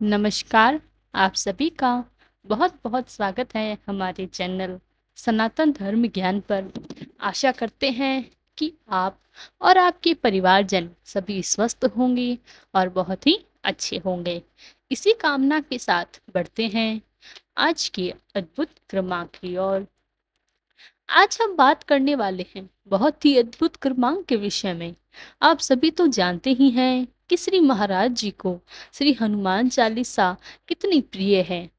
नमस्कार, आप सभी का बहुत-बहुत स्वागत है हमारे चैनल सनातन धर्म ज्ञान पर। आशा करते हैं कि आप और आपके परिवारजन सभी स्वस्थ होंगे और बहुत ही अच्छे होंगे। इसी कामना के साथ बढ़ते हैं आज के अद्भुत क्रमांक की ओर। आज हम बात करने वाले हैं बहुत ही अद्भुत क्रमांक के विषय में। आप सभी तो जानते ही हैं कि श्री महाराज जी को श्री हनुमान चालीसा कितनी प्रिय है।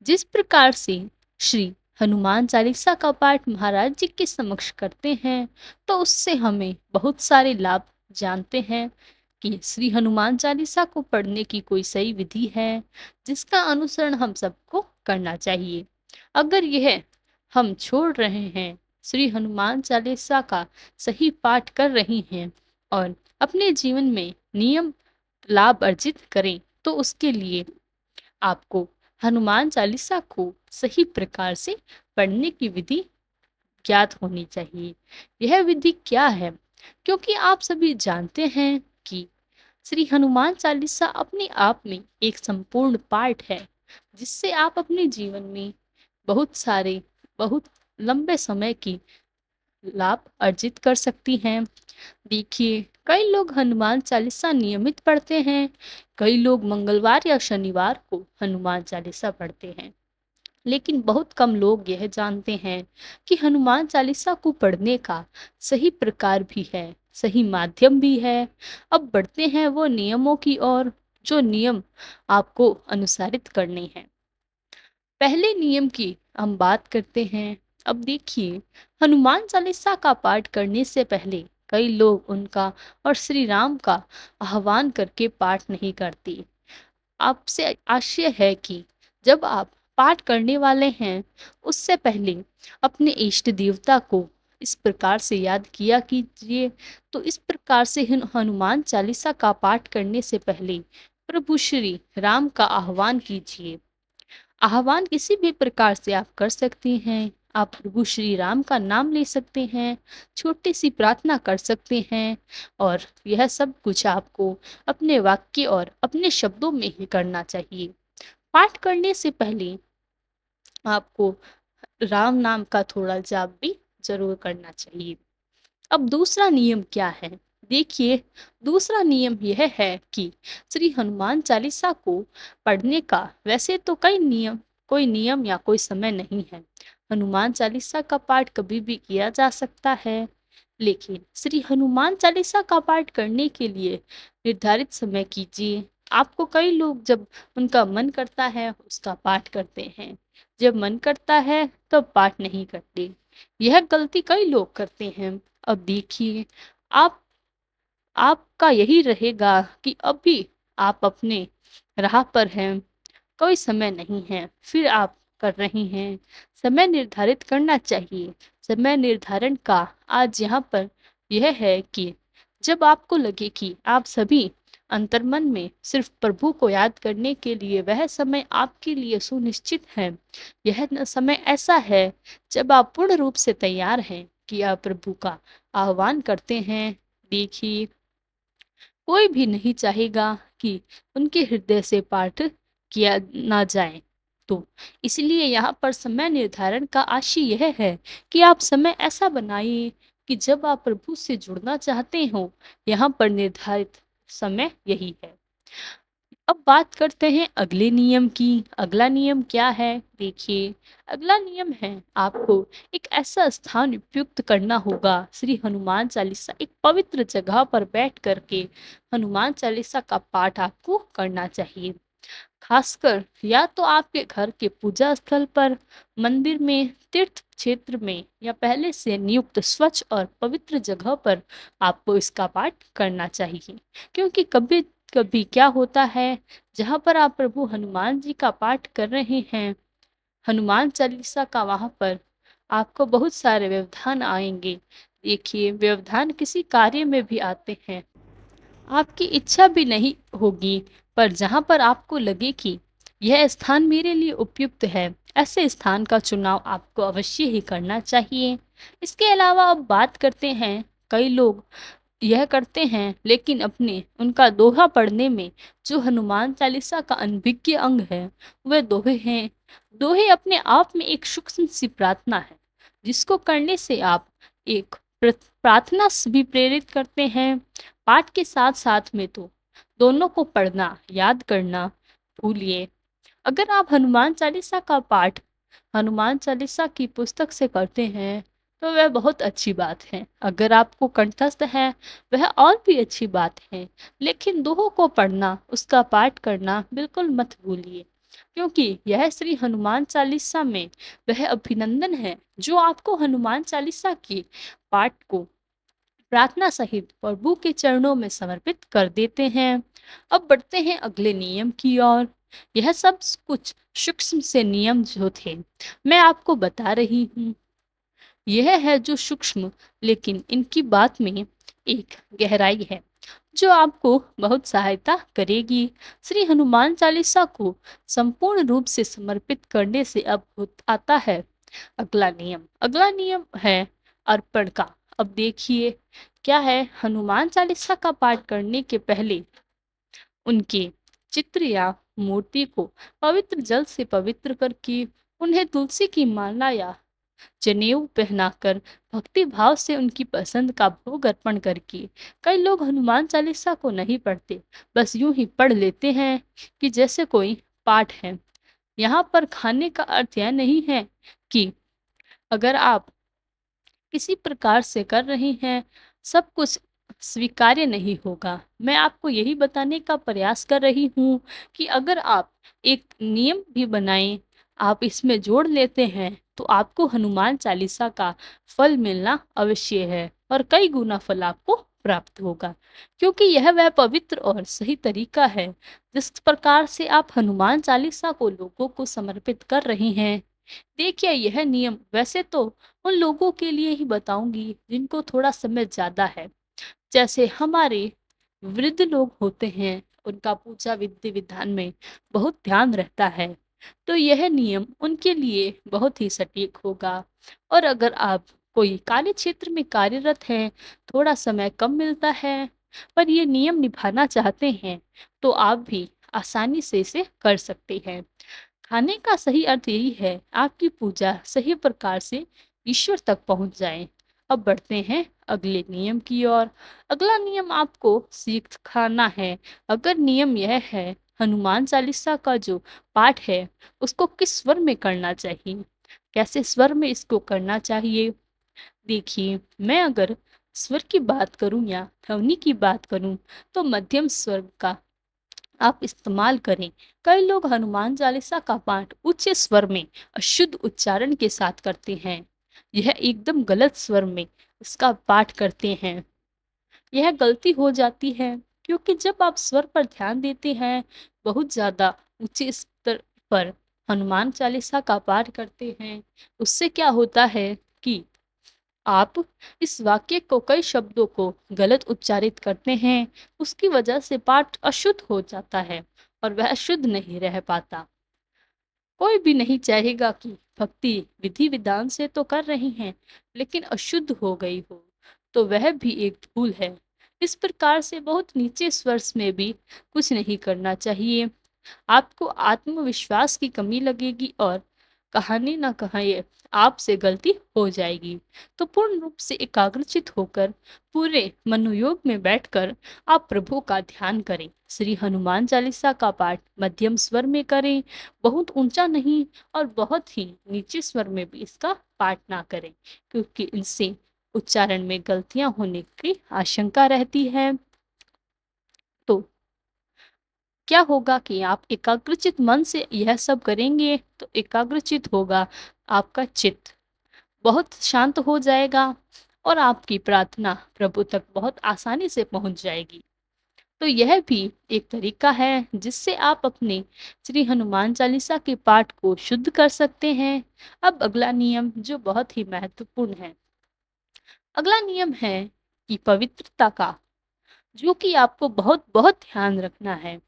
जिस प्रकार से श्री हनुमान चालीसा का पाठ महाराज जी के समक्ष करते हैं, तो उससे हमें बहुत सारे लाभ जानते हैं कि श्री हनुमान चालीसा को पढ़ने की कोई सही विधि है, जिसका अनुसरण हम सबको करना चाहिए। अगर यह हम छोड़ रहे हैं, श्री हनुमान चालीसा का सही पाठ कर रही हैं और अपने जीवन में नियम लाभ अर्जित करें, तो उसके लिए आपको हनुमान चालीसा को सही प्रकार से पढ़ने की विधि ज्ञात होनी चाहिए। यह विधि क्या है? क्योंकि आप सभी जानते हैं कि श्री हनुमान चालीसा अपने आप में एक संपूर्ण पाठ है, जिससे आप अपने जीवन में बहुत लंबे समय की लाभ अर्जित कर सकती हैं। देखिए, कई लोग हनुमान चालीसा नियमित पढ़ते हैं, कई लोग मंगलवार या शनिवार को हनुमान चालीसा पढ़ते हैं, लेकिन बहुत कम लोग यह जानते हैं कि हनुमान चालीसा को पढ़ने का सही प्रकार भी है, सही माध्यम भी है। अब बढ़ते हैं वो नियमों की ओर, जो नियम आपको अनुसारित करने हैं। पहले नियम की हम बात करते हैं। अब देखिए, हनुमान चालीसा का पाठ करने से पहले कई लोग उनका और श्री राम का आह्वान करके पाठ नहीं करते। आपसे आशय है कि जब आप पाठ करने वाले हैं, उससे पहले अपने इष्ट देवता को इस प्रकार से याद किया कीजिए। तो इस प्रकार से हनुमान चालीसा का पाठ करने से पहले प्रभु श्री राम का आह्वान कीजिए। आह्वान किसी भी प्रकार से आप कर सकती हैं। आप प्रभु श्री राम का नाम ले सकते हैं, छोटी सी प्रार्थना कर सकते हैं, और यह सब कुछ आपको अपने वाक्य और अपने शब्दों में ही करना चाहिए। पाठ करने से पहले आपको राम नाम का थोड़ा जाप भी जरूर करना चाहिए। अब दूसरा नियम क्या है? देखिए, दूसरा नियम यह है कि श्री हनुमान चालीसा को पढ़ने का वैसे तो कोई नियम या कोई समय नहीं है। हनुमान चालीसा का पाठ कभी भी किया जा सकता है, लेकिन श्री हनुमान चालीसा का पाठ करने के लिए निर्धारित समय कीजिए। आपको कई लोग जब उनका मन करता है उसका पाठ करते हैं, जब मन करता है तब पाठ नहीं करते। यह गलती कई लोग करते हैं। अब देखिए, आप आपका यही रहेगा कि अभी आप अपने राह पर हैं, कोई समय नहीं है, फिर आप कर रही हैं। समय निर्धारित करना चाहिए। समय निर्धारण का आज यहाँ पर यह है कि जब आपको लगे कि आप सभी अंतर्मन में सिर्फ प्रभु को याद करने के लिए वह समय आपके लिए सुनिश्चित है। समय ऐसा है जब आप पूर्ण रूप से तैयार हैं कि आप प्रभु का आह्वान करते हैं। देखिए, कोई भी नहीं चाहेगा कि उनके हृदय से पाठ किया ना जाए। तो इसलिए यहाँ पर समय निर्धारण का आशय यह है कि आप समय ऐसा बनाइए कि जब आप प्रभु से जुड़ना चाहते हो, यहाँ पर निर्धारित समय यही है। अब बात करते हैं अगले नियम की। अगला नियम क्या है? देखिए, अगला नियम है आपको एक ऐसा स्थान उपयुक्त करना होगा। श्री हनुमान चालीसा एक पवित्र जगह पर बैठ करके हनुमान चालीसा का पाठ आपको करना चाहिए। खासकर या तो आपके घर के पूजा स्थल पर, मंदिर में, तीर्थ क्षेत्र में, या पहले से नियुक्त स्वच्छ और पवित्र जगह पर आपको इसका पाठ करना चाहिए। क्योंकि कभी कभी क्या होता है, जहाँ पर आप प्रभु हनुमान जी का पाठ कर रहे हैं, हनुमान चालीसा का, वहाँ पर आपको बहुत सारे व्यवधान आएंगे। देखिए, व्यवधान किसी कार्य में भी आते हैं, आपकी इच्छा भी नहीं होगी, पर जहाँ पर आपको लगे कि यह स्थान मेरे लिए उपयुक्त है, ऐसे स्थान का चुनाव आपको अवश्य ही करना चाहिए। इसके अलावा अब बात करते हैं, कई लोग यह करते हैं, लेकिन अपने उनका दोहा पढ़ने में जो हनुमान चालीसा का अनभिज्ञ अंग है, वह दोहे हैं। दोहे अपने आप में एक सूक्ष्म सी प्रार्थना है, जिसको करने से आप एक प्रार्थना से भी प्रेरित करते हैं। पाठ के साथ साथ में तो दोनों को पढ़ना, याद करना भूलिए। अगर आप हनुमान चालीसा का पाठ हनुमान चालीसा की पुस्तक से करते हैं, तो वह बहुत अच्छी बात है। अगर आपको कंठस्थ है, वह और भी अच्छी बात है। लेकिन दोहों को पढ़ना, उसका पाठ करना बिल्कुल मत भूलिए, क्योंकि यह श्री हनुमान चालीसा में वह अभिनंदन है जो आपको हनुमान चालीसा की पाठ को प्रार्थना सहित प्रभु के चरणों में समर्पित कर देते हैं। अब बढ़ते हैं अगले नियम की ओर। यह सब कुछ सूक्ष्म से नियम जो थे, मैं आपको बता रही हूँ। यह है जो सूक्ष्म, लेकिन इनकी बात में एक गहराई है जो आपको बहुत सहायता करेगी। श्री हनुमान चालीसा को संपूर्ण रूप से समर्पित करने से अब आता है अगला नियम। अगला नियम है अर्पण का। अब देखिए क्या है। हनुमान चालीसा का पाठ करने के पहले उनके चित्र या मूर्ति को पवित्र जल से पवित्र करके उन्हें तुलसी की माला या जनेऊ पहनाकर भक्ति भाव से उनकी पसंद का भोग अर्पण करके, कई लोग हनुमान चालीसा को नहीं पढ़ते, बस यूं ही पढ़ लेते हैं कि जैसे कोई पाठ है। यहाँ पर खाने का अर्थ यह नहीं है कि अगर आप किसी प्रकार से कर रहे हैं, सब कुछ स्वीकार्य नहीं होगा। मैं आपको यही बताने का प्रयास कर रही हूँ कि अगर आप एक नियम भी बनाएं, आप इसमें जोड़ लेते हैं, तो आपको हनुमान चालीसा का फल मिलना अवश्य है और कई गुना फल आपको प्राप्त होगा, क्योंकि यह वह पवित्र और सही तरीका है जिस प्रकार से आप हनुमान चालीसा को लोगों को समर्पित कर रहे हैं। देखिए यह नियम वैसे तो उन लोगों के लिए ही बताऊंगी जिनको थोड़ा समय ज्यादा है, जैसे हमारे वृद्ध लोग होते हैं, उनका पूजा विधि विधान में बहुत ध्यान रहता है, तो यह नियम उनके लिए बहुत ही सटीक होगा। और अगर आप कोई कार्य क्षेत्र में कार्यरत हैं, थोड़ा समय कम मिलता है, पर ये नियम निभाना चाहते हैं, तो आप भी आसानी से इसे कर सकते हैं। खाने का सही अर्थ यही है आपकी पूजा सही प्रकार से ईश्वर तक पहुंच जाए। अब बढ़ते हैं अगले नियम की ओर। अगला नियम आपको सीख खाना है। अगर नियम यह है हनुमान चालीसा का जो पाठ है उसको किस स्वर में करना चाहिए, कैसे स्वर में इसको करना चाहिए। देखिए मैं अगर स्वर की बात करूं या ध्वनि की बात करूं, तो मध्यम स्वर का आप इस्तेमाल करें। कई लोग हनुमान चालीसा का पाठ उच्च स्वर में अशुद्ध उच्चारण के साथ करते हैं। यह एकदम गलत स्वर में इसका पाठ करते हैं। यह गलती हो जाती है, क्योंकि जब आप स्वर पर ध्यान देते हैं, बहुत ज्यादा ऊंचे स्तर पर हनुमान चालीसा का पाठ करते हैं, उससे क्या होता है कि आप इस वाक्य को कई शब्दों को गलत उच्चारित करते हैं। उसकी वजह से पाठ अशुद्ध हो जाता है और वह शुद्ध नहीं रह पाता। कोई भी नहीं चाहेगा कि भक्ति विधि विधान से तो कर रही हैं, लेकिन अशुद्ध हो गई हो, तो वह भी एक भूल है। इस प्रकार से बहुत नीचे स्वर में भी कुछ नहीं करना चाहिए। आपको आत्मविश्वास की कमी लगेगी और कहानी ना कहाए आपसे गलती हो जाएगी। तो पूर्ण रूप से एकाग्रचित होकर पूरे मनोयोग में बैठकर आप प्रभु का ध्यान करें। श्री हनुमान चालीसा का पाठ मध्यम स्वर में करें, बहुत ऊंचा नहीं और बहुत ही नीचे स्वर में भी इसका पाठ ना करें, क्योंकि इनसे उच्चारण में गलतियां होने की आशंका रहती है। तो क्या होगा कि आप एकाग्रचित मन से यह सब करेंगे, तो एकाग्रचित होगा आपका चित्त, बहुत शांत हो जाएगा और आपकी प्रार्थना प्रभु तक बहुत आसानी से पहुंच जाएगी। तो यह भी एक तरीका है जिससे आप अपने श्री हनुमान चालीसा के पाठ को शुद्ध कर सकते हैं। अब अगला नियम जो बहुत ही महत्वपूर्ण है, अगला नियम है कि पवित्रता का, जो कि आपको बहुत बहुत ध्यान रखना है।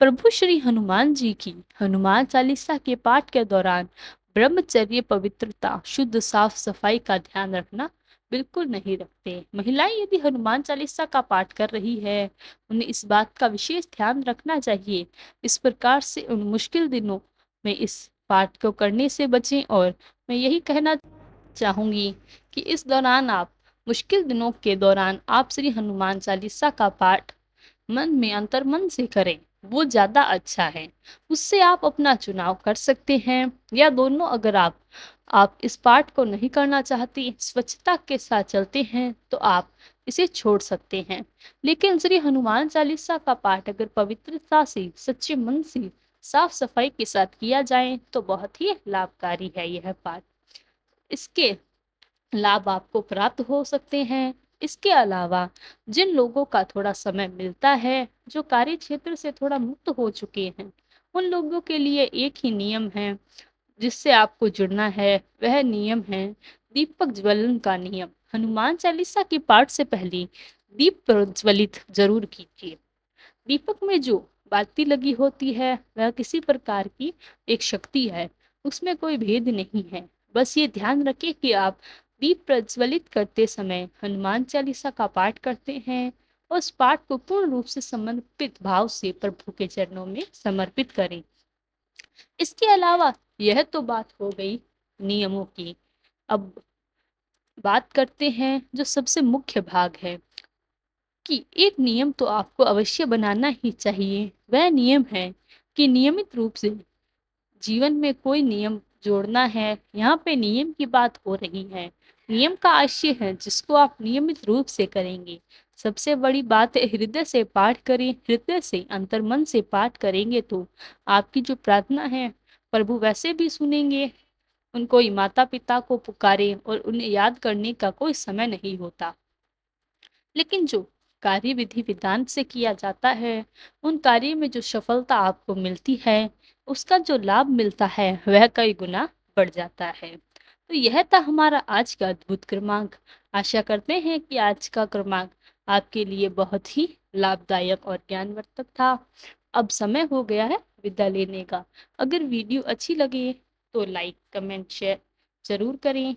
प्रभु श्री हनुमान जी की हनुमान चालीसा के पाठ के दौरान ब्रह्मचर्य, पवित्रता, शुद्ध साफ सफाई का ध्यान रखना बिल्कुल नहीं रखते। महिलाएं यदि हनुमान चालीसा का पाठ कर रही है, उन्हें इस बात का विशेष ध्यान रखना चाहिए। इस प्रकार से उन मुश्किल दिनों में इस पाठ को करने से बचें। और मैं यही कहना चाहूंगी कि इस दौरान आप मुश्किल दिनों के दौरान आप श्री हनुमान चालीसा का पाठ मन में अंतर्मन से करें, वो ज़्यादा अच्छा है। उससे आप अपना चुनाव कर सकते हैं, या दोनों। अगर आप इस पाठ को नहीं करना चाहती, स्वच्छता के साथ चलते हैं, तो आप इसे छोड़ सकते हैं। लेकिन श्री हनुमान चालीसा का पाठ अगर पवित्रता से, सच्चे मन से, साफ सफाई के साथ किया जाए तो बहुत ही लाभकारी है यह पाठ। इसके लाभ आपको प्राप्त हो सकते हैं। इसके अलावा जिन लोगों का थोड़ा समय मिलता है, जो कार्य क्षेत्र से थोड़ा मुक्त हो चुके हैं, उन लोगों के लिए एक ही नियम है जिससे आपको जुड़ना है। वह नियम है दीपक ज्वलन का नियम। हनुमान चालीसा के पाठ से पहले दीप प्रज्वलित जरूर कीजिए। दीपक में जो बाती लगी होती है, वह किसी प्रकार की एक शक्ति है, उसमें कोई भेद नहीं है। बस ये ध्यान रखें कि आप दीप प्रज्वलित करते समय हनुमान चालीसा का पाठ करते हैं। उस पाठ को पूर्ण रूप से समर्पित भाव से प्रभु के चरणों में समर्पित करें। इसके अलावा यह तो बात हो गई नियमों की। अब बात करते हैं जो सबसे मुख्य भाग है, कि एक नियम तो आपको अवश्य बनाना ही चाहिए। वह नियम है कि नियमित रूप से जीवन में कोई नियम जोड़ना है। यहाँ पे नियम की बात हो रही है। नियम का आशय है जिसको आप नियमित रूप से करेंगे। सबसे बड़ी बात है, हृदय से पाठ करें। हृदय से, अंतर्मन से पाठ करेंगे तो आपकी जो प्रार्थना है प्रभु वैसे भी सुनेंगे। उनको ही माता पिता को पुकारे और उन्हें याद करने का कोई समय नहीं होता। लेकिन जो कार्य विधि विधान से किया जाता है, उन कार्य में जो सफलता आपको मिलती है, उसका जो लाभ मिलता है वह कई गुना बढ़ जाता है। तो यह था हमारा आज का अद्भुत क्रमांक। आशा करते हैं कि आज का क्रमांक आपके लिए बहुत ही लाभदायक और ज्ञानवर्धक था। अब समय हो गया है विदा लेने का। अगर वीडियो अच्छी लगे तो लाइक कमेंट शेयर जरूर करें,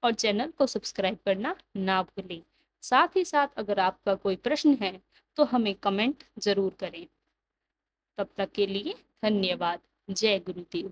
और चैनल को सब्सक्राइब करना ना भूलें। साथ ही साथ अगर आपका कोई प्रश्न है तो हमें कमेंट जरूर करें। तब तक के लिए धन्यवाद। जय गुरुदेव।